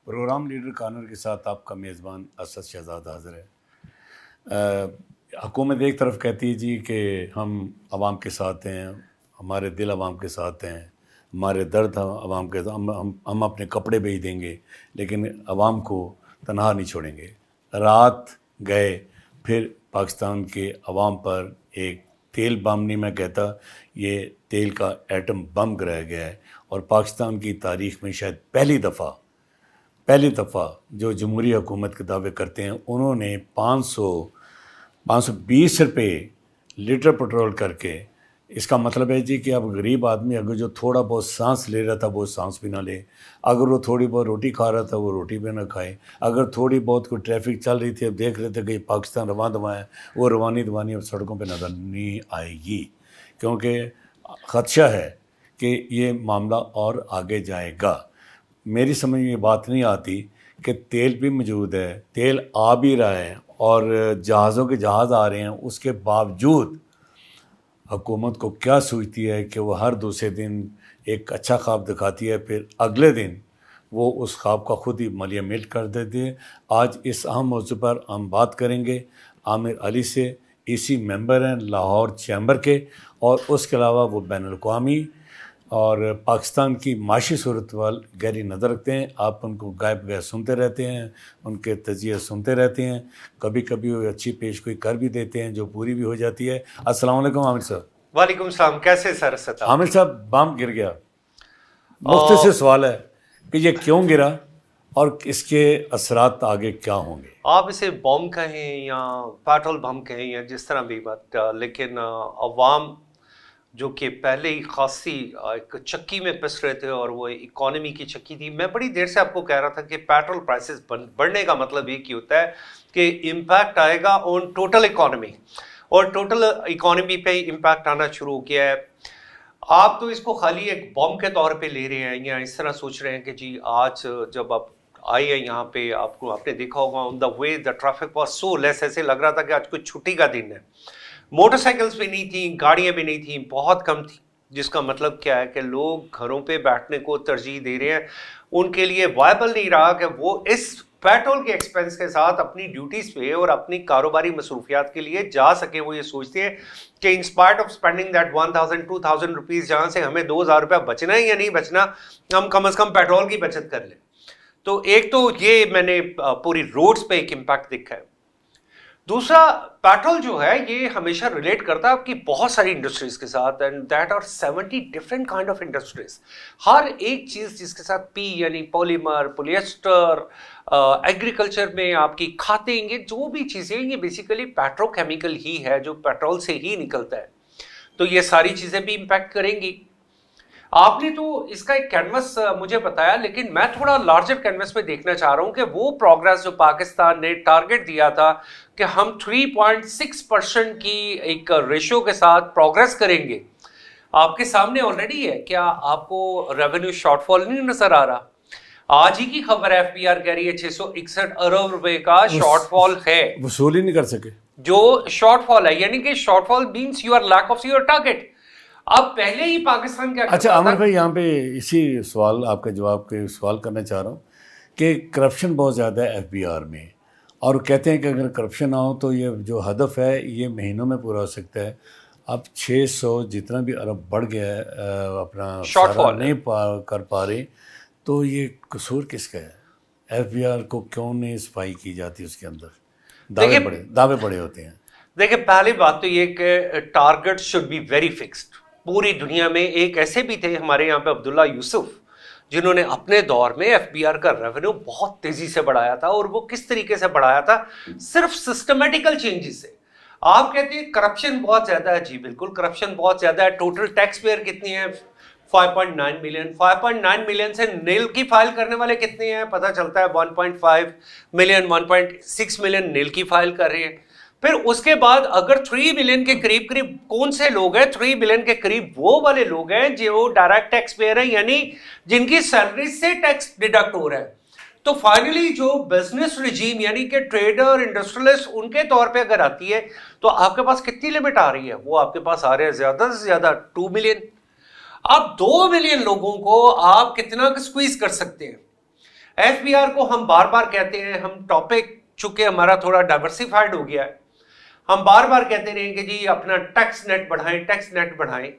Programme leader corner के साथ आपका मेज़बान असद शहजाद हाज़िर है। हुकूमत एक तरफ कहती है जी कि हम आवाम के साथ हैं, हमारे दिल आवाम के साथ हैं, हमारे दर्द आवाम के साथ, हम अपने कपड़े बेच देंगे लेकिन आवाम को तनहा नहीं छोड़ेंगे। रात गए फिर पाकिस्तान के अवाम पर एक तेल बम नहीं मैं कहता, ये तेल का एटम बम गिराया गया है और पाकिस्तान की तारीख़ में शायद पहली दफ़ा जो जमहूरी हुकूमत के दावे करते हैं, उन्होंने 520 रुपये लीटर पेट्रोल करके, इसका मतलब है जी कि अब गरीब आदमी अगर जो थोड़ा बहुत सांस ले रहा था वो सांस भी ना ले, अगर वो थोड़ी बहुत रोटी खा रहा था वो रोटी भी ना खाए, अगर थोड़ी बहुत कोई ट्रैफिक चल रही थी, अब देख रहे थे कि पाकिस्तान रवां दवा है, वो रवानी दवानी अब सड़कों पे नज़र नहीं आएगी, क्योंकि ख़दशा है कि ये मामला और आगे जाएगा। मेरी समझ में ये बात नहीं आती कि तेल भी मौजूद है, तेल आ भी रहा है और जहाज़ों के जहाज़ आ रहे हैं, उसके बावजूद हुकूमत को क्या सोचती है कि वो हर दूसरे दिन एक अच्छा ख्वाब दिखाती है, फिर अगले दिन वो उस ख्वाब का खुद ही मलिया मिल्ट कर देती है। आज इस अहम मौजू पर हम बात करेंगे आमिर अली से। इसी मेंबर हैं लाहौर चैम्बर के और उसके अलावा वो बैनुल-अक़वामी और पाकिस्तान की माशी सूरत वाल गहरी नज़र रखते हैं। आप उनको गायब गैर सुनते रहते हैं, उनके तजिए सुनते रहते हैं, कभी कभी वो अच्छी पेश कोई कर भी देते हैं जो पूरी भी हो जाती है। अस्सलाम वालेकुम आमिर साहब। वालेकुम सलाम, कैसे सर सता? आमिर साहब, बम गिर गया, मुख्तसर सवाल है कि ये क्यों गिरा और इसके असरात आगे क्या होंगे? आप इसे बम कहें या पेट्रोल बम कहें या जिस तरह भी बात, लेकिन अवाम जो कि पहले ही खासी एक चक्की में पिस रहे थे और वो इकोनॉमी की चक्की थी। मैं बड़ी देर से आपको कह रहा था कि पेट्रोल प्राइसेस बढ़ने का मतलब एक ही होता है कि इम्पैक्ट आएगा ऑन टोटल इकोनॉमी, और टोटल इकोनॉमी पे इम्पैक्ट आना शुरू हो गया है। आप तो इसको खाली एक बम के तौर पे ले रहे हैं या इस तरह सोच रहे हैं कि जी आज जब आप आए हैं यहाँ पे, आपने देखा होगा on the way the traffic was so less, ऐसे लग रहा था कि आज कोई छुट्टी का दिन है। मोटरसाइकिल्स भी नहीं थी, गाड़ियां भी नहीं थी, बहुत कम थी, जिसका मतलब क्या है कि लोग घरों पे बैठने को तरजीह दे रहे हैं। उनके लिए वायबल नहीं रहा कि वो इस पेट्रोल के एक्सपेंस के साथ अपनी ड्यूटीज पे और अपनी कारोबारी मसरूफियात के लिए जा सके। वो ये सोचते हैं कि in spite of spending that 1000-2000 rupees, जहां से हमें 2000 रुपया बचना है या नहीं बचना, हम कम से कम पेट्रोल की बचत कर लें। तो एक तो ये मैंने पूरी रोड्स पे एक इम्पैक्ट देखा है। दूसरा, पेट्रोल जो है ये हमेशा रिलेट करता है आपकी बहुत सारी इंडस्ट्रीज के साथ, and that are 70 different kind of industries. हर एक चीज जिसके साथ पी यानी पॉलीमर, पॉलिएस्टर, एग्रीकल्चर में आपकी खाते, ये जो भी चीजें ये बेसिकली पेट्रोकेमिकल ही है जो पेट्रोल से ही निकलता है। तो ये सारी चीजें भी इंपैक्ट करेंगी। आपने तो इसका एक कैनवस मुझे बताया, लेकिन मैं थोड़ा लार्जर कैनवस में देखना चाह रहा हूं कि वो प्रोग्रेस जो पाकिस्तान ने टारगेट दिया था कि हम 3.6% की एक रेशियो के साथ प्रोग्रेस करेंगे, आपके सामने ऑलरेडी है। क्या आपको रेवेन्यू शॉर्टफॉल नहीं नजर आ रहा? आज ही की खबर है, एफबीआर कह रही है 661 अरब रुपए का शॉर्टफॉल है, वसूल ही नहीं कर सके। जो शॉर्टफॉल है यानी कि shortfall means you are lack of your target. अब पहले ही पाकिस्तान क्या अच्छा आमिर भाई, यहाँ पे इसी सवाल आपका जवाब के सवाल करना चाह रहा हूँ कि करप्शन बहुत ज़्यादा है एफबीआर में, और कहते हैं कि अगर करप्शन ना हो तो ये जो हदफ है ये महीनों में पूरा हो सकता है। अब 600 जितना भी अरब बढ़ गया है, अपना सारा नहीं कर पा रहे, तो ये कसूर किसका है? एफबीआर को क्यों नहीं सफाई की जाती? उसके अंदर दावे बड़े होते हैं। देखिए, पहली बात तो ये कि target should be very fixed. पूरी दुनिया में एक ऐसे भी थे हमारे यहाँ पे, अब्दुल्ला यूसुफ, जिन्होंने अपने दौर में एफबीआर का रेवेन्यू बहुत तेजी से बढ़ाया था। और वो किस तरीके से बढ़ाया था? सिर्फ सिस्टमेटिकल चेंजेस से। आप कहते हैं करप्शन बहुत ज्यादा है, जी बिल्कुल करप्शन बहुत ज्यादा है। टोटल टैक्स पेयर कितनी है? 5.9 मिलियन। 5.9 मिलियन से नील की फाइल करने वाले कितने हैं? पता चलता है 1.5 मिलियन, 1.6 मिलियन नील की फाइल कर रहे हैं। फिर उसके बाद अगर 3 बिलियन के करीब करीब कौन से लोग हैं? 3 बिलियन के करीब वो वाले लोग हैं जो डायरेक्ट टैक्स पेयर हैं, यानी जिनकी सैलरी से टैक्स डिडक्ट हो रहा है। तो फाइनली जो बिजनेस रिजीम यानी कि ट्रेडर, इंडस्ट्रियलिस्ट, उनके तौर पे अगर आती है तो आपके पास कितनी लिमिट आ रही है? वो आपके पास आ रहे हैं ज्यादा से ज्यादा 2 बिलियन। अब 2 बिलियन लोगों को आप कितना स्क्वीज कर सकते हैं? एफबीआर को हम बार बार कहते हैं, हम टॉपिक चूंकि हमारा थोड़ा डाइवर्सिफाइड हो गया है, हम बार बार कहते रहे कि जी अपना टैक्स नेट बढ़ाएं, टैक्स नेट बढ़ाएं।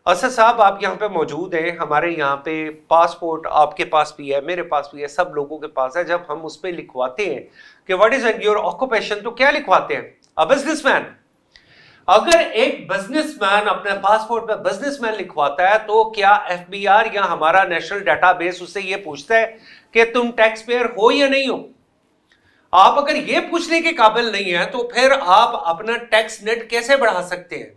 असद साहब आप यहाँ पे मौजूद हैं, हमारे यहाँ पे पासपोर्ट आपके पास भी है, मेरे पास भी है, सब लोगों के पास है। जब हम उस पर लिखवाते हैं कि व्हाट इज योर ऑक्यूपेशन, तो क्या लिखवाते हैं? A businessman. अगर एक बिजनेसमैन अपने पासपोर्ट पे बिजनेसमैन लिखवाता है तो क्या एफबीआर या हमारा नेशनल डेटाबेस उससे ये पूछता है कि तुम टैक्स पेयर हो या नहीं हो? आप अगर ये पूछने के काबिल नहीं है तो फिर आप अपना टैक्स नेट कैसे बढ़ा सकते हैं?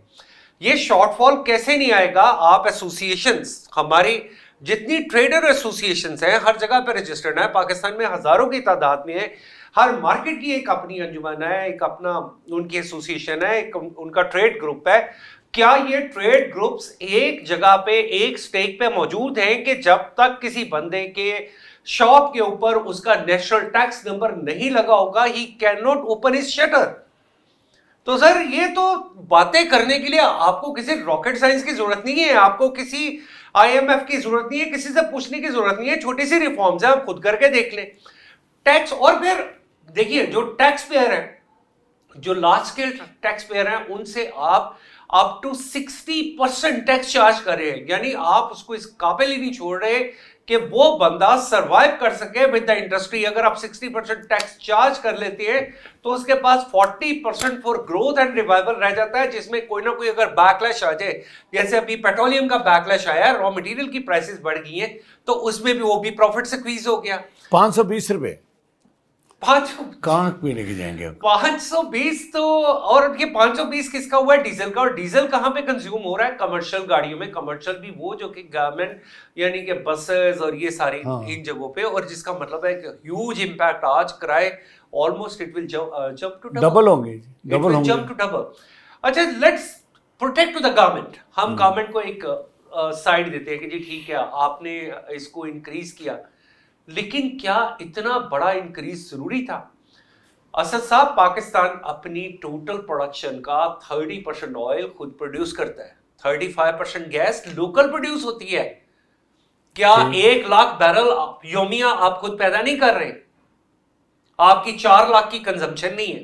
ये शॉर्टफॉल कैसे नहीं आएगा? आप एसोसिएशंस, हमारी जितनी ट्रेडर एसोसिएशंस हैं हर जगह पर रजिस्टर्ड है, पाकिस्तान में हजारों की तादाद में है, हर मार्केट की एक अपनी अंजुमन है, एक अपना उनकी एसोसिएशन है, एक उनका ट्रेड ग्रुप है। क्या ये ट्रेड ग्रुप्स एक जगह पे एक स्टेक पे मौजूद हैं कि जब तक किसी बंदे के शॉप के ऊपर उसका नेशनल टैक्स नंबर नहीं लगा होगा he can not open his shutter? तो सर ये तो बातें करने के लिए आपको किसी रॉकेट साइंस की जरूरत नहीं है, आपको किसी आईएमएफ की जरूरत नहीं है, किसी से पूछने की जरूरत नहीं है। छोटी सी रिफॉर्म्स है, आप खुद करके देख लें। टैक्स, और फिर देखिए जो टैक्स पेयर है, जो लार्ज स्केल टैक्स पेयर है, उनसे आप अप टू 60% टैक्स चार्ज कर रहे हैं। यानी आप उसको इस काबिल ही नहीं छोड़ रहे कि वो बंदा सरवाइव कर सके विद द इंडस्ट्री। अगर आप 60% टैक्स चार्ज कर लेते हैं तो उसके पास 40% फॉर ग्रोथ एंड रिवाइवल रह जाता है, जिसमें कोई ना कोई अगर बैकलैश आ जाए, जैसे अभी पेट्रोलियम का बैकलैश आया, रॉ मटेरियल की प्राइसेस बढ़ गई हैं, तो उसमें भी वो भी प्रॉफिट स्क्वीज हो गया। 520 रुपए 5 कहाँ पे लेके जाएंगे? 520 तो, और ये 520 किसका हुआ है? डीजल का। और डीजल कहां पे कंज्यूम हो रहा है? कमर्शियल गाड़ियों में। कमर्शियल भी वो जो कि गवर्नमेंट यानी कि बसेस और ये सारी इन जगहों पे, और जिसका मतलब है कि ह्यूज इंपैक्ट। आज किराए almost it will jump to double होंगे, डबल होंगे, जंप टू डबल। अच्छा, let's protect to the government. हम गवर्नमेंट को एक साइड देते हैं कि जी ठीक है आपने इसको इंक्रीज किया, लेकिन क्या इतना बड़ा इंक्रीज जरूरी था? असद साहब, पाकिस्तान अपनी टोटल प्रोडक्शन का 30% ऑयल खुद प्रोड्यूस करता है, 35% गैस लोकल प्रोड्यूस होती है। क्या 1 लाख बैरल योमिया आप खुद पैदा नहीं कर रहे? आपकी 4 लाख की कंजम्पशन नहीं है।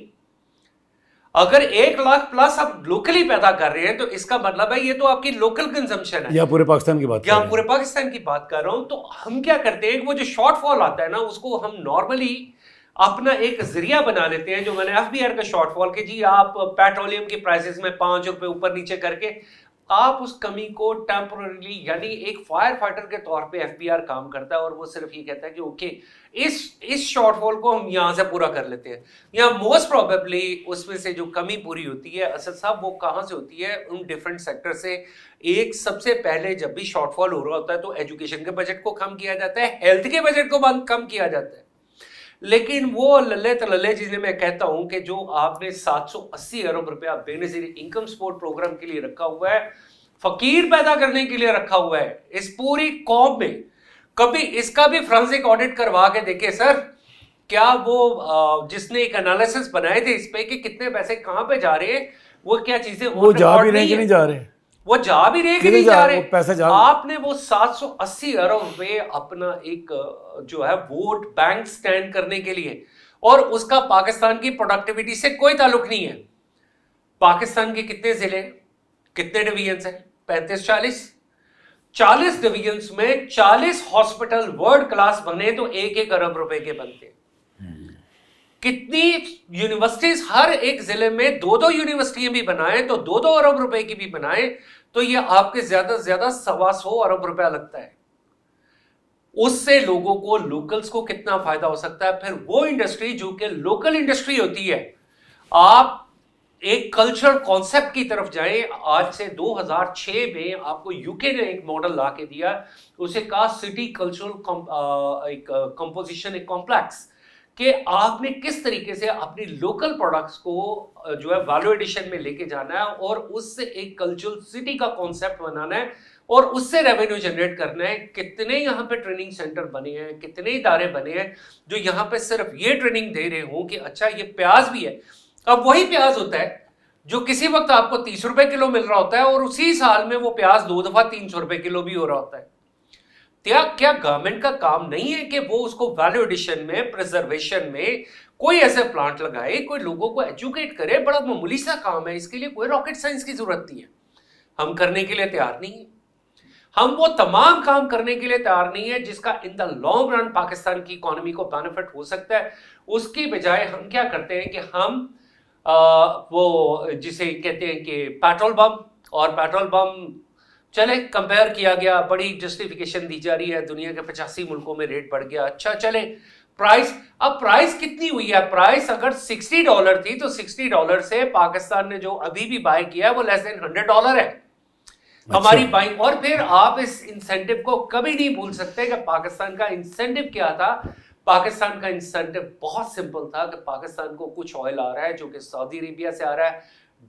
अगर 1 लाख प्लस आप लोकली पैदा कर रहे हैं तो इसका मतलब है ये तो आपकी लोकल कंजम्पशन है। या पूरे पाकिस्तान की बात, या पूरे पाकिस्तान की बात कर रहा हूं। तो हम क्या करते हैं, वो जो शॉर्टफॉल आता है ना, उसको हम नॉर्मली अपना एक जरिया बना लेते हैं, जो मैंने एफबीआर का शॉर्टफॉल के जी आप पेट्रोलियम की प्राइसेस में 5 रुपए ऊपर नीचे करके आप उस कमी को टेम्पोररीली, यानी एक फायर फाइटर के तौर पे एफबीआर काम करता है और वो सिर्फ ये कहता है कि ओके इस शॉर्टफॉल को हम यहां से पूरा कर लेते हैं। या मोस्ट प्रोबेबली उसमें से जो कमी पूरी होती है असद साहब, वो कहां से होती है? उन डिफरेंट सेक्टर से। एक सबसे पहले जब भी शॉर्टफॉल हो रहा होता है तो एजुकेशन के बजट को कम किया जाता है, हेल्थ के बजट को कम किया जाता है। लेकिन वो लल्ले तलल्ले जिन्हें मैं कहता हूं कि जो आपने 780 अरब रुपया बेनजीर इनकम सपोर्ट प्रोग्राम के लिए रखा हुआ है, फकीर पैदा करने के लिए रखा हुआ है इस पूरी कौम में, कभी इसका भी फ्रांसिक ऑडिट करवा के देखे सर। क्या वो जिसने एक एनालिसिस बनाए थे इस पे कि कितने पैसे कहां पे जा रहे हैं, वो क्या चीजें वो जा भी रहे कि नहीं जा रहे? वो जा भी रहे कि नहीं जा रहे? पैसा जा, आपने वो 780 अरब रुपए अपना एक जो है वोट बैंक स्टैंड करने के लिए, और उसका पाकिस्तान की प्रोडक्टिविटी से कोई ताल्लुक नहीं है। पाकिस्तान के कितने जिले, कितने डिवीजन हैं? 35-40 40 डिवीजन्स में 40 हॉस्पिटल वर्ल्ड क्लास बने तो 1-1 अरब रुपए के बनते। कितनी यूनिवर्सिटीज, हर एक जिले में 2-2 यूनिवर्सिटियां भी बनाए तो 2-2 अरब रुपए की भी बनाए तो ये आपके ज्यादा से ज्यादा 125 अरब रुपया लगता है। उससे लोगों को, लोकल्स को कितना फायदा हो सकता है? फिर वो इंडस्ट्री जो कि लोकल इंडस्ट्री होती है, आप एक कल्चरल कॉन्सेप्ट की तरफ जाएं। आज से 2006 में आपको यूके ने एक मॉडल ला के दिया, उसे कहा सिटी कल्चरल एक कंपोजिशन, एक कॉम्प्लेक्स, कि आपने किस तरीके से अपनी लोकल प्रोडक्ट्स को जो है वैल्यू एडिशन में लेके जाना है और उससे एक कल्चरल सिटी का कॉन्सेप्ट बनाना है और उससे रेवेन्यू जनरेट करना है। कितने यहाँ पे ट्रेनिंग सेंटर बने हैं, कितने इदारे बने हैं जो यहाँ पे सिर्फ ये ट्रेनिंग दे रहे हो कि अच्छा ये प्याज भी है। अब वही प्याज होता है जो किसी वक्त आपको 30 रुपए किलो मिल रहा होता है और उसी साल में वो प्याज 2 दफा 300 रुपए किलो भी हो रहा होता है। क्या गवर्नमेंट का काम नहीं है कि वो उसको वैल्यू एडिशन में, प्रिजर्वेशन में कोई ऐसे प्लांट लगाए, कोई लोगों को एजुकेट करे? बड़ा मामूली सा काम है, इसके लिए कोई रॉकेट साइंस की जरूरत नहीं है। हम करने के लिए तैयार नहीं है। हम वो तमाम काम करने के लिए तैयार नहीं है जिसका in the long run Pakistan की इकोनॉमी को बेनिफिट हो सकता है। उसकी बजाय हम क्या करते हैं कि हम वो जिसे कहते हैं कि पेट्रोल बम, और पेट्रोल बम चले कंपेयर किया गया, बड़ी जस्टिफिकेशन दी जा रही है, दुनिया के 85 मुल्कों में रेट बढ़ गया, अच्छा चले प्राइस। अब प्राइस कितनी हुई है? प्राइस अगर $60 थी तो $60 से पाकिस्तान ने जो अभी भी बाय किया है वो लेस देन $100 है। हमारी बाइंग। और फिर आप इस इंसेंटिव को कभी नहीं भूल सकते कि पाकिस्तान का इंसेंटिव क्या था। पाकिस्तान का इंसेंटिव बहुत सिंपल था कि पाकिस्तान को कुछ ऑयल आ रहा है जो कि सऊदी अरेबिया से आ रहा है,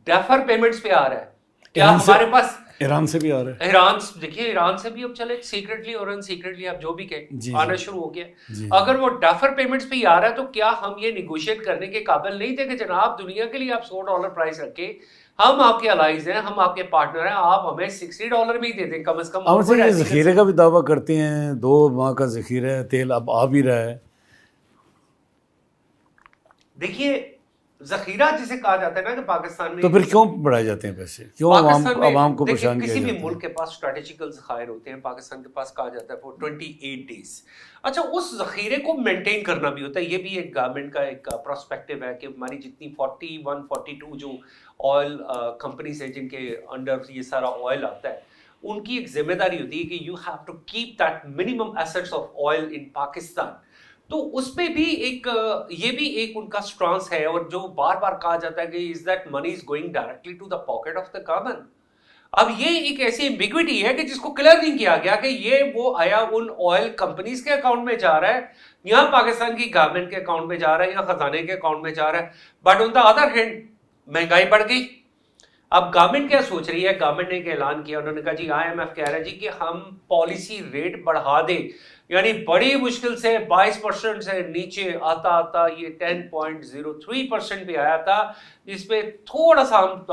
डेफर पेमेंट्स पे आ रहा है। क्या हमारे पास ईरान से भी आ रहा है? ईरान, देखिए ईरान से भी अब चले सीक्रेटली और अनसीक्रेटली, आप जो भी कहें, आना शुरू हो गया। अगर वो डेफर पेमेंट्स पे ही आ रहा है तो क्या हम ये निगोशिएट करने के काबिल नहीं थे कि जनाब दुनिया के लिए आप $100 प्राइस रखे, हम आपके अलाइज हैं, हम आपके पार्टनर हैं, आप हमें $60 भी दे दें कम से कम। हम से जखीरे का भी दावा करते हैं, 2 माह का जखीरा है, तेल अब आ भी रहा है। देखिए जखीरा जिसे कहा जाता है ना कि पाकिस्तान में, तो फिर क्यों बढ़ाए जाते हैं पैसे, क्यों आवाम को परेशान किया जाता है? किसी भी मुल्क के पास स्ट्रेटेजिकल जखायर होते हैं, पाकिस्तान के पास कहा जाता है फॉर 28 डेज। अच्छा, उस जखीरे को मेंटेन करना भी होता है। ये भी एक गवर्नमेंट का एक प्रोस्पेक्टिव है कि हमारी जितनी 41, 42 जो ऑयल कंपनीज है जिनके अंडर ये सारा ऑयल आता है, उनकी एक जिम्मेदारी होती है कि you have to keep that minimum assets of oil in Pakistan. तो उस पे भी एक ये भी एक उनका स्ट्रांस है, और जो बार बार कहा जाता है कि is that money is going directly to the pocket of the government. अब ये एक ऐसी एम्बिग्विटी है कि जिसको क्लियर नहीं किया गया कि ये वो आया उन ऑयल कंपनीज के अकाउंट में जा रहा है, या पाकिस्तान की गवर्नमेंट के अकाउंट में जा रहा है, या खजाने के अकाउंट में जा रहा है। But on the other hand महंगाई बढ़ गई। अब गवर्नमेंट क्या सोच रही है? गवर्नमेंट ने एक ऐलान किया, उन्होंने कहा जी IMF कह रहा है जी कि हम पॉलिसी रेट बढ़ा दें, यानी बड़ी मुश्किल से 22% से नीचे आता आता ये 10.03% पे आया था, जिसपे थोड़ा सा हम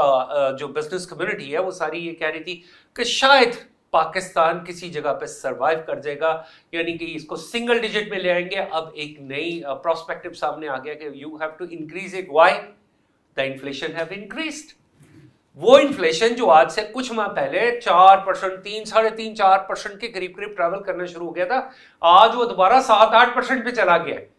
जो बिजनेस कम्युनिटी है वो सारी ये कह रही थी कि शायद पाकिस्तान किसी जगह पे सरवाइव कर जाएगा, यानी कि इसको सिंगल डिजिट में ले आएंगे। अब एक नई प्रोस्पेक्टिव सामने आ गया कि you have to increase it. Why? The inflation have increased. वो इन्फ्लेशन जो आज से कुछ माह पहले 4%, 3, 3.5, 4% के करीब करीब ट्रैवल करना शुरू हो गया था, आज वो दोबारा 7-8% पे चला गया है।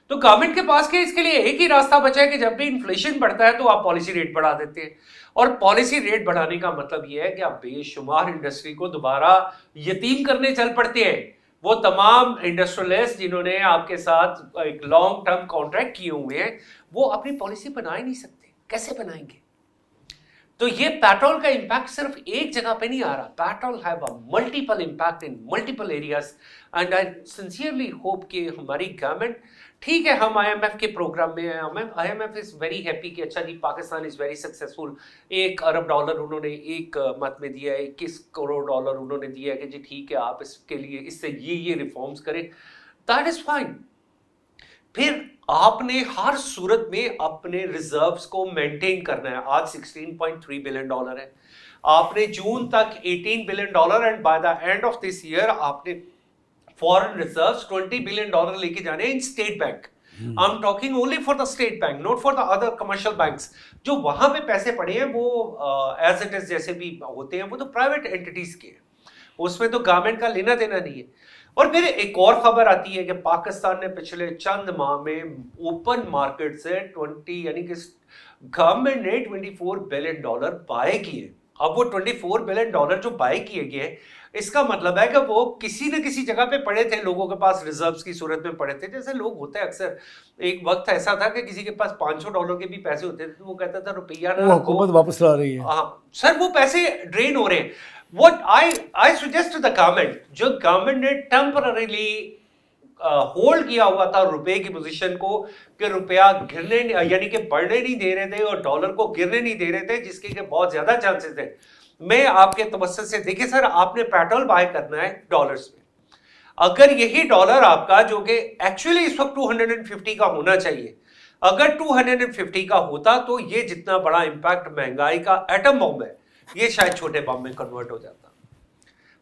तो गवर्नमेंट के पास क्या इसके लिए एक ही रास्ता बचा है कि जब भी इन्फ्लेशन बढ़ता है तो आप पॉलिसी रेट बढ़ा देते हैं। और पॉलिसी रेट बढ़ाने का मतलब यह है कि आप बेशुमार इंडस्ट्री को दोबारा यतीम करने चल पड़ते हैं। वो तमाम इंडस्ट्रियलिस्ट जिन्होंने आपके साथ एक लॉन्ग टर्म कॉन्ट्रैक्ट किए हुए हैं, वो अपनी पॉलिसी बना ही नहीं सकते। कैसे बनाएंगे? तो ये पेट्रोल का इंपैक्ट सिर्फ एक जगह पे नहीं आ रहा। Petrol have a multiple impact in multiple areas, and I sincerely hope कि हमारी गवर्नमेंट, ठीक है हम IMF के प्रोग्राम में हैं, IMF इज वेरी हैप्पी कि अच्छा जी पाकिस्तान इज वेरी सक्सेसफुल। $1 अरब उन्होंने एक मत में दिया है, $21 करोड़ उन्होंने दिया है कि जी ठीक है आप इसके लिए इससे ये रिफॉर्म्स करें, दैट इज फाइन। फिर आपने हर सूरत में अपने रिजर्व्स को मेंटेन करना है। आज $16.3 बिलियन है, आपने जून तक $18 billion, and by the end of this year आपने फॉरेन रिजर्व्स $20 बिलियन लेके जाने इन state bank. I am talking only for the state bank, not for the other commercial banks. जो वहां पे पैसे पड़े हैं वो एज इट इज जैसे भी होते हैं, वो तो प्राइवेट एंटिटीज के हैं, उसमें तो गवर्नमेंट का लेना देना नहीं है। और फिर एक और खबर आती है कि पाकिस्तान ने पिछले चंद माह में ओपन मार्केट से 20 यानी कि गवर्नमेंट ने $24 बिलियन बाय किए। अब वो $24 बिलियन जो बाय किए गए, इसका मतलब है कि वो किसी न किसी जगह पे पड़े थे, लोगों के पास रिजर्व्स की सूरत में पड़े थे। जैसे लोग होते हैं अक्सर, एक वक्त ऐसा था कि किसी के पास $500 के भी पैसे होते थे तो वो कहता था रुपया ना, हुकूमत वापस ला रही है। हाँ सर, वो पैसे ड्रेन हो रहे हैं। What I suggest to the government, जो गवर्नमेंट ने टेम्पररीली होल्ड किया हुआ था रुपए की पोजीशन को, कि रुपया गिरने यानी कि बढ़ने नहीं दे रहे थे और डॉलर को गिरने नहीं दे रहे थे, जिसके के बहुत ज्यादा चांसेस थे। मैं आपके तवज्जो से देखिए सर, आपने पेट्रोल बाय करना है डॉलर्स में। अगर यही डॉलर आपका जो कि एक्चुअली इस वक्त 250 का होना चाहिए, अगर 250 का होता तो ये जितना बड़ा इंपैक्ट महंगाई का एटम बॉम्ब है, ये शायद छोटे बम में कन्वर्ट हो जाता।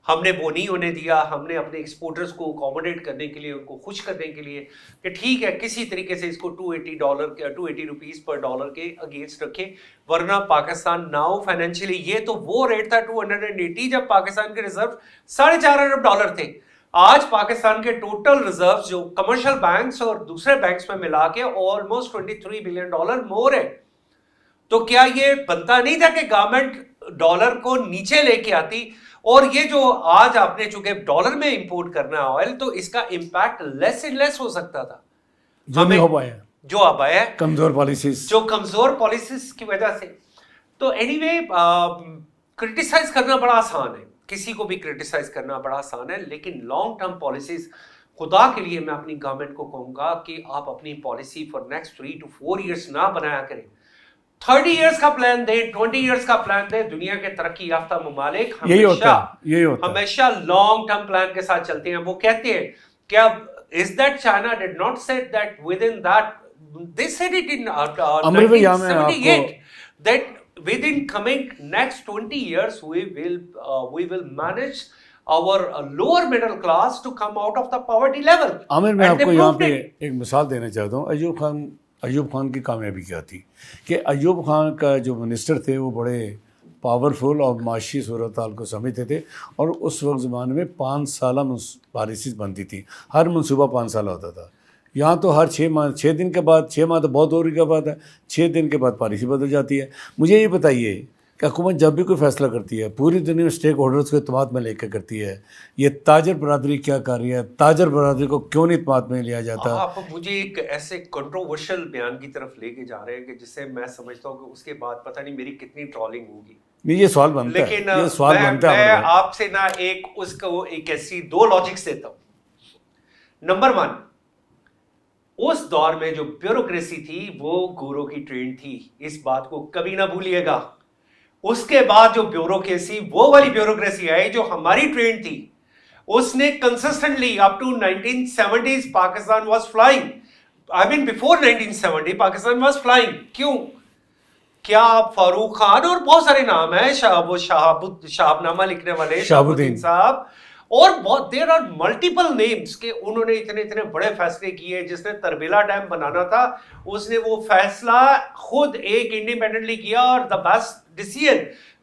हमने वो नहीं होने दिया। हमने अपने एक्सपोर्टर्स को अकोमोडेट करने के लिए, उनको खुश करने के लिए कि ठीक है किसी तरीके से इसको $280 पर डॉलर के अगेंस्ट रखे, वरना पाकिस्तान नाउ फाइनेंशियली, ये तो वो रेट था 280 जब पाकिस्तान के रिजर्व $4.5 अरब थे। आज पाकिस्तान के टोटल रिजर्व जो कमर्शियल बैंक्स और दूसरे बैंक्स में मिला के ऑलमोस्ट $23 बिलियन मोर है। तो क्या ये बनता नहीं था कि गवर्नमेंट डॉलर को नीचे लेके आती? और ये जो आज आपने चूंकि डॉलर में इंपोर्ट करना है ऑयल, तो इसका इंपैक्ट लेस एंड लेस हो सकता था, जो नहीं हो पाया, जो अब आया कमजोर पॉलिसीज, जो कमजोर पॉलिसीज की वजह से। तो एनीवे क्रिटिसाइज करना बड़ा आसान है, किसी को भी क्रिटिसाइज करना बड़ा आसान है, लेकिन लॉन्ग टर्म पॉलिसीज, खुदा के लिए मैं अपनी गवर्नमेंट को कहूंगा कि आप अपनी policy for next 3 to 4 years ना बनाया करें। 30 years का प्लान दे, 20 years का प्लान दे। दुनिया के तरक्की याफ्ता ममालिक हमेशा लॉन्ग टर्म प्लान के साथ चलते हैं। वो कहते हैं क्या, is that China did not said that with in that, they said it in 1978 that with in coming next 20 years we will manage our lower middle class to come out of the poverty level। Aamir, मैं आपको यहाँ पे एक मिसाल देना चाहता हूँ। अयूब खान की कामयाबी क्या थी कि अयूब खान का जो मिनिस्टर थे वो बड़े पावरफुल और माशी सूरत हाल को समझते थे, और उस वक्त ज़माने में 5 साल पॉलिसीज बनती थी, हर मनसूबा 5 साल होता था। यहाँ तो हर 6 दिन के बाद, 6 माह तो बहुत दूरी के बाद है, 6 दिन के बाद पॉलिसी बदल जाती है। मुझे ये बताइए कि हुकूमत जब भी कोई फैसला करती है पूरी दुनिया में स्टेक होल्डर्स को इत्मीनान में लेकर करती है, ये ताजर बरादरी क्या कर रही है? ताजर बरादरी को क्यों नहीं इत्मीनान में लिया जाता? आप मुझे एक ऐसे कंट्रोवर्शियल बयान की तरफ लेके जा रहे हैं कि जिससे मैं समझता हूँ कि उसके बाद पता नहीं मेरी कितनी ट्रोलिंग होगी। नहीं, ये सवाल बनता है, लेकिन ये सवाल बनता है। मैं आपसे ना एक ऐसी 2 लॉजिक्स देता हूँ। नंबर 1, उस दौर में जो ब्यूरोक्रेसी थी वो गोरों की ट्रेन थी, इस बात को कभी ना भूलिएगा। उसके बाद जो ब्यूरोक्रेसी, वो वाली ब्यूरोक्रेसी आई जो हमारी ट्रेन थी, उसने consistently up to 1970s Pakistan was flying. I mean before 1970 Pakistan was flying. क्यों? क्या आप फारूक खान और बहुत सारे नाम है, शाहबनामा लिखने वाले शाहबुद्दीन साहब, और बहुत देयर आर मल्टीपल नेम्स के उन्होंने इतने इतने बड़े फैसले किए। जिसने तरबेला डैम बनाना था उसने वो फैसला खुद एक इंडिपेंडेंटली किया, और the best decision,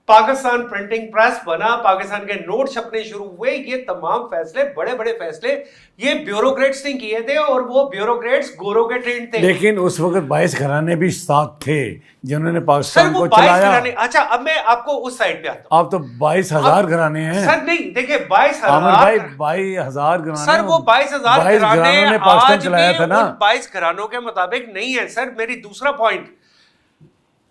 Pakistan printing press बना, पाकिस्तान के नोट छपने शुरू हुए। ये तमाम फैसले, बड़े बड़े फैसले, ये ब्यूरोक्रेट्स ने किए थे, और वो ब्यूरोक्रेट्स गोरों के ट्रेंड थे। लेकिन उस वक्त 22 घराने भी साथ थे जिन्होंने पाकिस्तान को चलाया। अच्छा, अब मैं आपको उस साइड पे आता हूं। आप तो 22,000 घराने हैं सर। नहीं, देखिए 22,000 घराने सर, वो 22,000 घरानों ने पाकिस्तान चलाया था ना। 22 घरानों के मुताबिक नहीं है सर। मेरी दूसरा पॉइंट,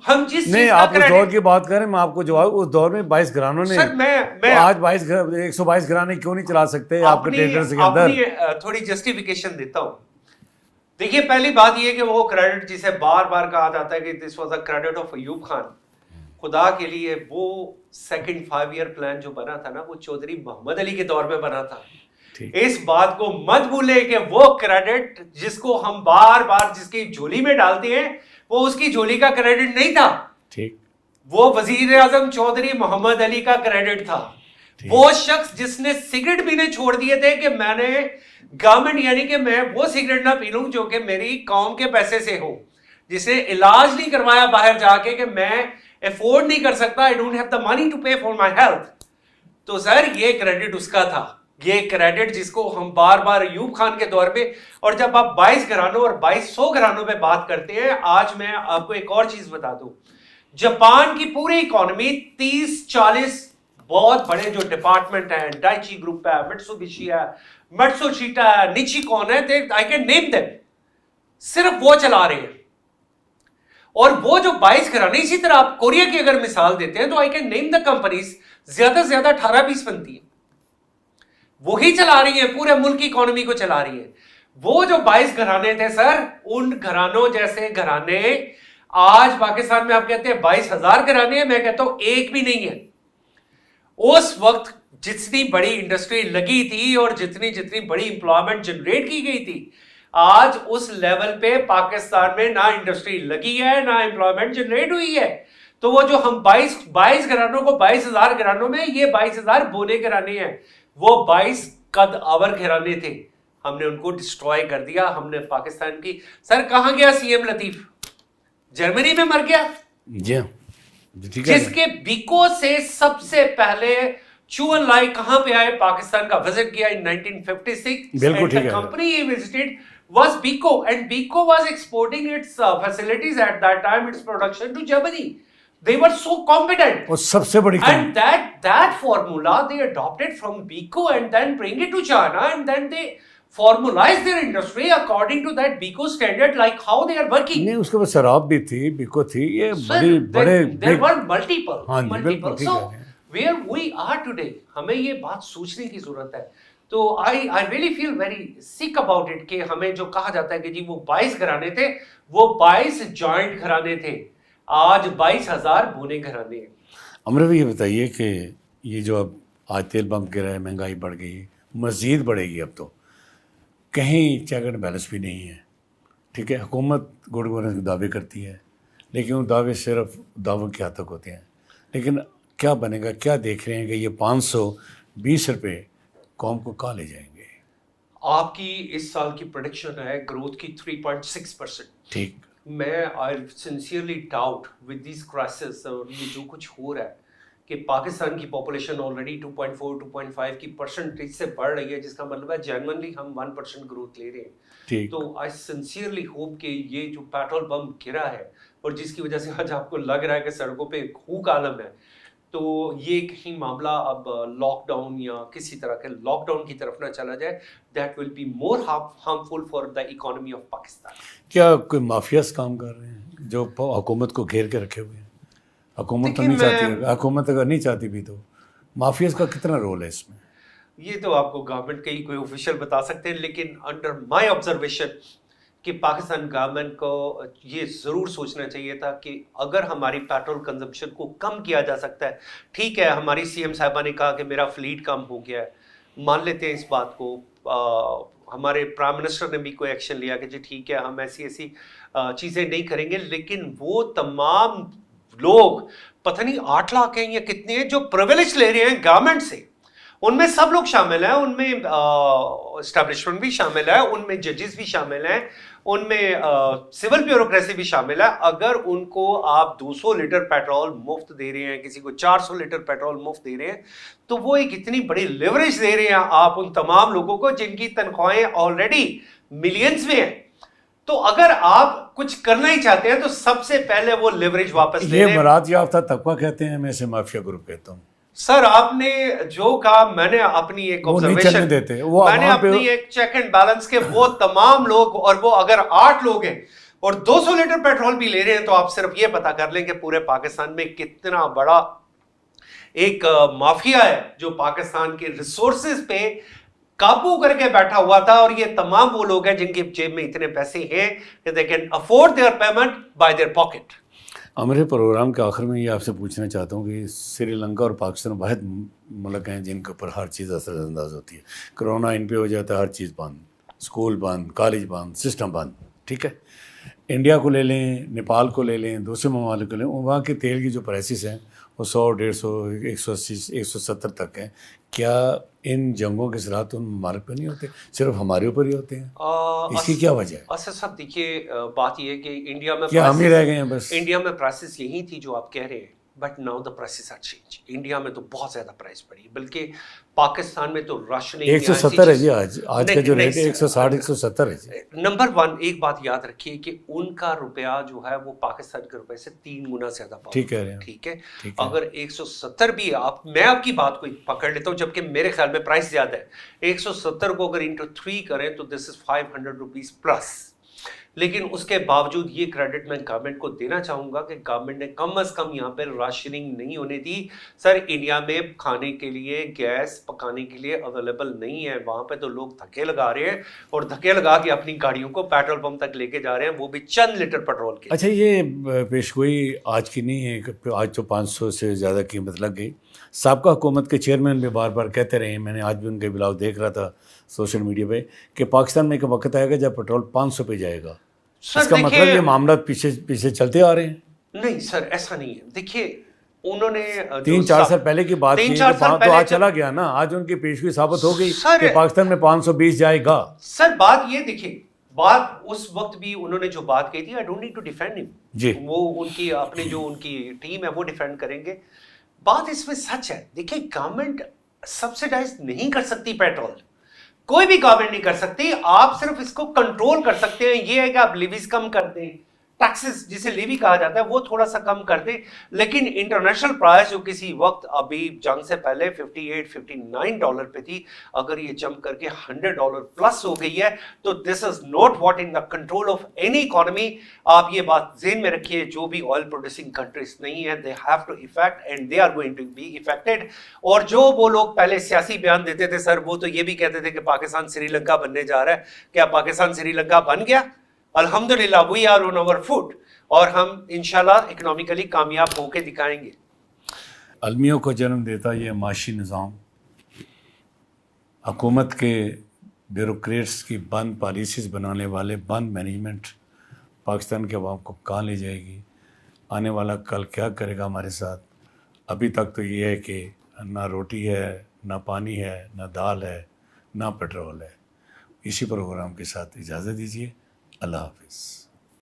हम जिस नहीं, आप उस दौर की बात करें, मैं आपको जवाब, उस दौर में 22 घरानों ने, सर मैं तो आज 122 घराने क्यों नहीं चला सकते आपके ट्रेडर्स के अंदर? थोड़ी जस्टिफिकेशन देता हूं। देखिए, पहली बात यह कि वो क्रेडिट जिसे बार बार कहा जाता है कि this was a credit of Ayub Khan, खुदा के लिए वो सेकंड 5 ईयर प्लान जो बना था ना, वो चौधरी मोहम्मद अली के दौर में बना था। इस बात को मत भूले कि वो क्रेडिट जिसको हम बार बार जिसकी झोली में डालते हैं, वो उसकी झोली का क्रेडिट नहीं था। ठीक, वो वजीर आजम चौधरी मोहम्मद अली का क्रेडिट था। वो शख्स जिसने सिगरेट पीने छोड़ दिए थे कि मैंने गवर्नमेंट, यानी कि मैं वो सिगरेट ना पी लूं जो कि मेरी कौम के पैसे से हो, जिसे इलाज नहीं करवाया बाहर जाके कि मैं अफोर्ड नहीं कर सकता, I don't have the money to pay for my health. तो सर, ये क्रेडिट उसका था। ये क्रेडिट जिसको हम बार बार अयूब खान के दौर में, और जब आप 22 घरानों और 2200 घरानों पे बात करते हैं, आज मैं आपको एक और चीज बता दूं। जापान की पूरी इकोनॉमी 30-40 बहुत बड़े जो डिपार्टमेंट हैं, डाइची ग्रुप है, मित्सुबिशी है, मैत्सुशिटा है, निचिकॉन है, आई कैन नेम देम, सिर्फ वो चला रहे हैं। और वो जो 22 घराने, इसी तरह आप कोरिया की अगर मिसाल देते हैं तो I can name the companies, ज्यादा से ज्यादा 18-20 बनती है, वही चला रही है, पूरे मुल्क की इकोनॉमी को चला रही है। वो जो 22 घराने थे सर, उन घरानों जैसे घराने आज पाकिस्तान में आप कहते हैं 22,000 घराने हैं, मैं कहता हूं एक भी नहीं है। उस वक्त जितनी बड़ी इंडस्ट्री लगी थी और जितनी जितनी बड़ी इंप्लॉयमेंट जनरेट की गई थी, आज उस लेवल पे पाकिस्तान में ना इंडस्ट्री लगी है ना इंप्लॉयमेंट जनरेट हुई है। तो वो जो हम 22 घरानों को 22,000 घरानों में, ये 22,000 बोने घराने हैं, वो 22 कद आवर घराने थे, हमने उनको डिस्ट्रॉय कर दिया। हमने पाकिस्तान की, सर कहां गया सीएम लतीफ? जर्मनी में मर गया। जिसके बीको से सबसे पहले चुअन लाई कहां पे आए? पाकिस्तान का विजिट किया इन 1956। बिल्कुल ठीक है। Company he visited was Beko, and Beko was exporting its facilities at that time, its production to Germany. They were so competent. और सबसे बड़ी and that formula they adopted from Beko and then bring it to China, and then they formalize their industry according to that Beko standard, like how they are working. नहीं, उसके बाद शराब भी थी, बिको थी, ये बड़ी बड़े there were multiple. हाँ जी, बिल्कुल ठीक So है। where we are today, हमें ये बात सोचने की जरूरत है। तो I really feel very sick about it कि हमें जो कहा जाता है कि जी वो 22 घराने थे, वो 22 जॉइंट घराने थे, आज 22,000 बोने घराने हैं। अमर भाई ये बताइए कि ये जो अब आज तेल पंप गिरा है, महंगाई बढ़ गई, मज़ीद बढ़ेगी अब तो, कहीं चेक एंड बैलेंस भी नहीं है। ठीक है, हुकूमत गुड गवर्नेंस के दावे करती है, लेकिन वो दावे सिर्फ दावों के हद तक होते हैं। लेकिन क्या बनेगा, क्या देख रहे हैं कि ये 520 रुपये कौम को कहाँ ले जाएंगे? आपकी इस साल की प्रेडिक्शन है ग्रोथ की 3.6%। ठीक, मैं I sincerely doubt with this crisis और ये जो कुछ हो रहा है कि पाकिस्तान की पॉपुलेशन ऑलरेडी 2.4 2.5 की परसेंटेज से बढ़ रही है, जिसका मतलब है जेन्युइनली हम 1% ग्रोथ ले रहे हैं। ठीक। तो आई सिंसियरली होप कि ये जो पेट्रोल पंप गिरा है और जिसकी वजह से आज आपको लग रहा है कि सड़कों पे खूक आलम है, तो ये कहीं मामला अब लॉकडाउन या किसी तरह के लॉकडाउन की तरफ ना चला जाए, that will be more harmful for the economy of Pakistan. क्या कोई माफियाज काम कर रहे हैं जो हुकूमत को घेर के रखे हुए हैं? हुकूमत तो नहीं चाहती, हुकूमत अगर नहीं चाहती भी तो माफियाज का कितना रोल है इसमें? ये तो आपको गवर्नमेंट के ही कोई ऑफिशियल बता सकते हैं, लेकिन अंडर माय ऑब्जर्वेशन कि पाकिस्तान गवर्नमेंट को ये ज़रूर सोचना चाहिए था कि अगर हमारी पेट्रोल कंजम्पशन को कम किया जा सकता है, ठीक है, हमारी सीएम साहिबा ने कहा कि मेरा फ्लीट कम हो गया है, मान लेते हैं इस बात को। हमारे प्राइम मिनिस्टर ने भी कोई एक्शन लिया कि जी ठीक है, हम ऐसी ऐसी चीज़ें नहीं करेंगे, लेकिन वो तमाम लोग, पता नहीं 8 लाख हैं या कितने हैं, जो प्रिविलेज ले रहे हैं गवर्नमेंट से, उनमें सब लोग शामिल हैं, उनमें एस्टैब्लिशमेंट भी शामिल है, उनमें जजेस भी शामिल हैं, उनमें सिविल ब्यूरोक्रेसी भी शामिल है। अगर उनको आप 200 लीटर पेट्रोल मुफ्त दे रहे हैं, किसी को 400 लीटर पेट्रोल मुफ्त दे रहे हैं, तो वो एक इतनी बड़ी लिवरेज दे रहे हैं आप उन तमाम लोगों को जिनकी तनख्वाहें ऑलरेडी मिलियंस में हैं। तो अगर आप कुछ करना ही चाहते हैं तो सबसे पहले वो लिवरेज वापस ले लें। ये मुराद याफ्ता तबका कहते हैं, मैं इसे माफिया ग्रुप कहता हूँ। सर आपने जो कहा, मैंने अपनी एक ऑब्जर्वेशन देते वो मैंने अपनी एक चेक एंड बैलेंस के वो तमाम लोग, और वो अगर 8 लोग हैं और 200 लीटर पेट्रोल भी ले रहे हैं, तो आप सिर्फ ये पता कर लें कि पूरे पाकिस्तान में कितना बड़ा एक माफिया है जो पाकिस्तान के रिसोर्सेज पे काबू करके बैठा हुआ था। और ये तमाम वो लोग हैं जिनके जेब में इतने पैसे हैं कि they can afford there payment by their pocket. हमारे प्रोग्राम के आखिर में ये आपसे पूछना चाहता हूँ कि श्रीलंका और पाकिस्तान वाहिद मुल्क हैं जिनके ऊपर हर चीज़ असरअंदाज होती है। कोरोना इन पे हो जाता है, हर चीज़ बंद, स्कूल बंद, कॉलेज बंद, सिस्टम बंद। ठीक है, इंडिया को ले लें, नेपाल को ले लें, दूसरे ममालिक को लें, वहाँ के तेल की जो प्राइसेस हैं वो 100, 150, 180, 170 तक है। क्या इन जंगों के सराहत उन ममालिक पर नहीं होते, सिर्फ हमारे ऊपर ही होते हैं? इसकी क्या वजह है? असद साहब देखिए, बात यह है कि इंडिया में क्या हम ही रह गए हैं बस? इंडिया में प्राइसेस यही थी जो आप कह रहे हैं, but now the prices are change. India में तो बहुत ज्यादा प्राइस बढ़ी, बल्कि पाकिस्तान में तो राशनिंग 170 है जी, आज का जो रेट है 160, 170 है जी। नंबर 1 एक बात याद रखिए कि उनका रुपया जो है वो पाकिस्तान के रुपए से 3 गुना ज्यादा पावरफुल। ठीक है, ठीक है। अगर 170 भी मैं आपकी बात को पकड़ लेता हूँ, जबकि मेरे ख्याल में प्राइस ज्यादा है, 170 को अगर इंटू 3 करें तो दिस इज 500 रुपीज प्लस। लेकिन उसके बावजूद ये क्रेडिट मैं गवर्नमेंट को देना चाहूंगा कि गवर्नमेंट ने कम से कम यहाँ पर राशनिंग नहीं होने दी। सर इंडिया में खाने के लिए गैस पकाने के लिए अवेलेबल नहीं है, वहां पे तो लोग धक्के लगा रहे हैं और धक्के लगा के अपनी गाड़ियों को पेट्रोल पंप तक लेके जा रहे हैं, वो भी चंद लीटर पेट्रोल के। अच्छा, ये पेशगोई आज की नहीं है, आज तो 500 से ज़्यादा कीमत लग गई। साबका हुकूमत के चेयरमैन भी बार बार कहते रहे हैं, मैंने आज भी उनके ब्लॉग देख रहा था सोशल मीडिया पे, कि पाकिस्तान में एक वक्त आएगा जब पेट्रोल 500 पे जाएगा। इसका मतलब ये मामला पीछे चलते आ रहे हैं। नहीं सर, ऐसा नहीं है। देखिए, उन्होंने जो 3-4 साल पहले की बात थी, 3-4 साल तो पहले आज चला गया ना। आज उनकी पेशगी साबित हो गई सर कि पाकिस्तान में 520 जाएगा। सर बात ये देखिए, बात उस वक्त भी उन्होंने जो बात कही थी, I don't need to defend जी। हिम, वो उनकी अपने जो उनकी टीम है वो डिफेंड करेंगे। बात इसमें सच है। देखिए, गवर्नमेंट सब्सिडाइज नहीं कर सकती पेट्रोल, कोई भी गवर्नमेंट नहीं कर सकती। आप सिर्फ इसको कंट्रोल कर सकते हैं, ये है कि आप लिवीज कम कर दें, टैक्सेस जिसे लेवी कहा जाता है वो थोड़ा सा कम कर दे। लेकिन इंटरनेशनल प्राइस जो किसी वक्त अभी जंग से पहले $58-59 पे थी, अगर ये जंप करके $100 प्लस हो गई है, तो this is not what in the control of any economy. आप ये बात ज़हन में रखिए, जो भी ऑयल प्रोड्यूसिंग कंट्रीज नहीं है, they have to affect and they are going to be affected. और जो वो लोग पहले सियासी बयान देते थे सर, वो तो ये भी कहते थे कि पाकिस्तान श्रीलंका बनने जा रहा है। क्या पाकिस्तान श्रीलंका बन गया? अल्हम्दुलिल्लाह, we are on our foot, और हम इंशाल्लाह इकोनॉमिकली कामयाब होकर दिखाएंगे। अलमियों को जन्म देता ये माशी निज़ाम, हुकूमत के ब्यूरोक्रेट्स की बंद पॉलिसीज़ बनाने वाले, बंद मैनेजमेंट पाकिस्तान के अवाम को कहाँ ले जाएगी, आने वाला कल क्या करेगा हमारे साथ। अभी तक तो ये है कि ना रोटी है, ना पानी है, ना दाल है, ना पेट्रोल है। इसी प्रोग्राम के साथ इजाज़त दीजिए। अल्लाह हाफिज़।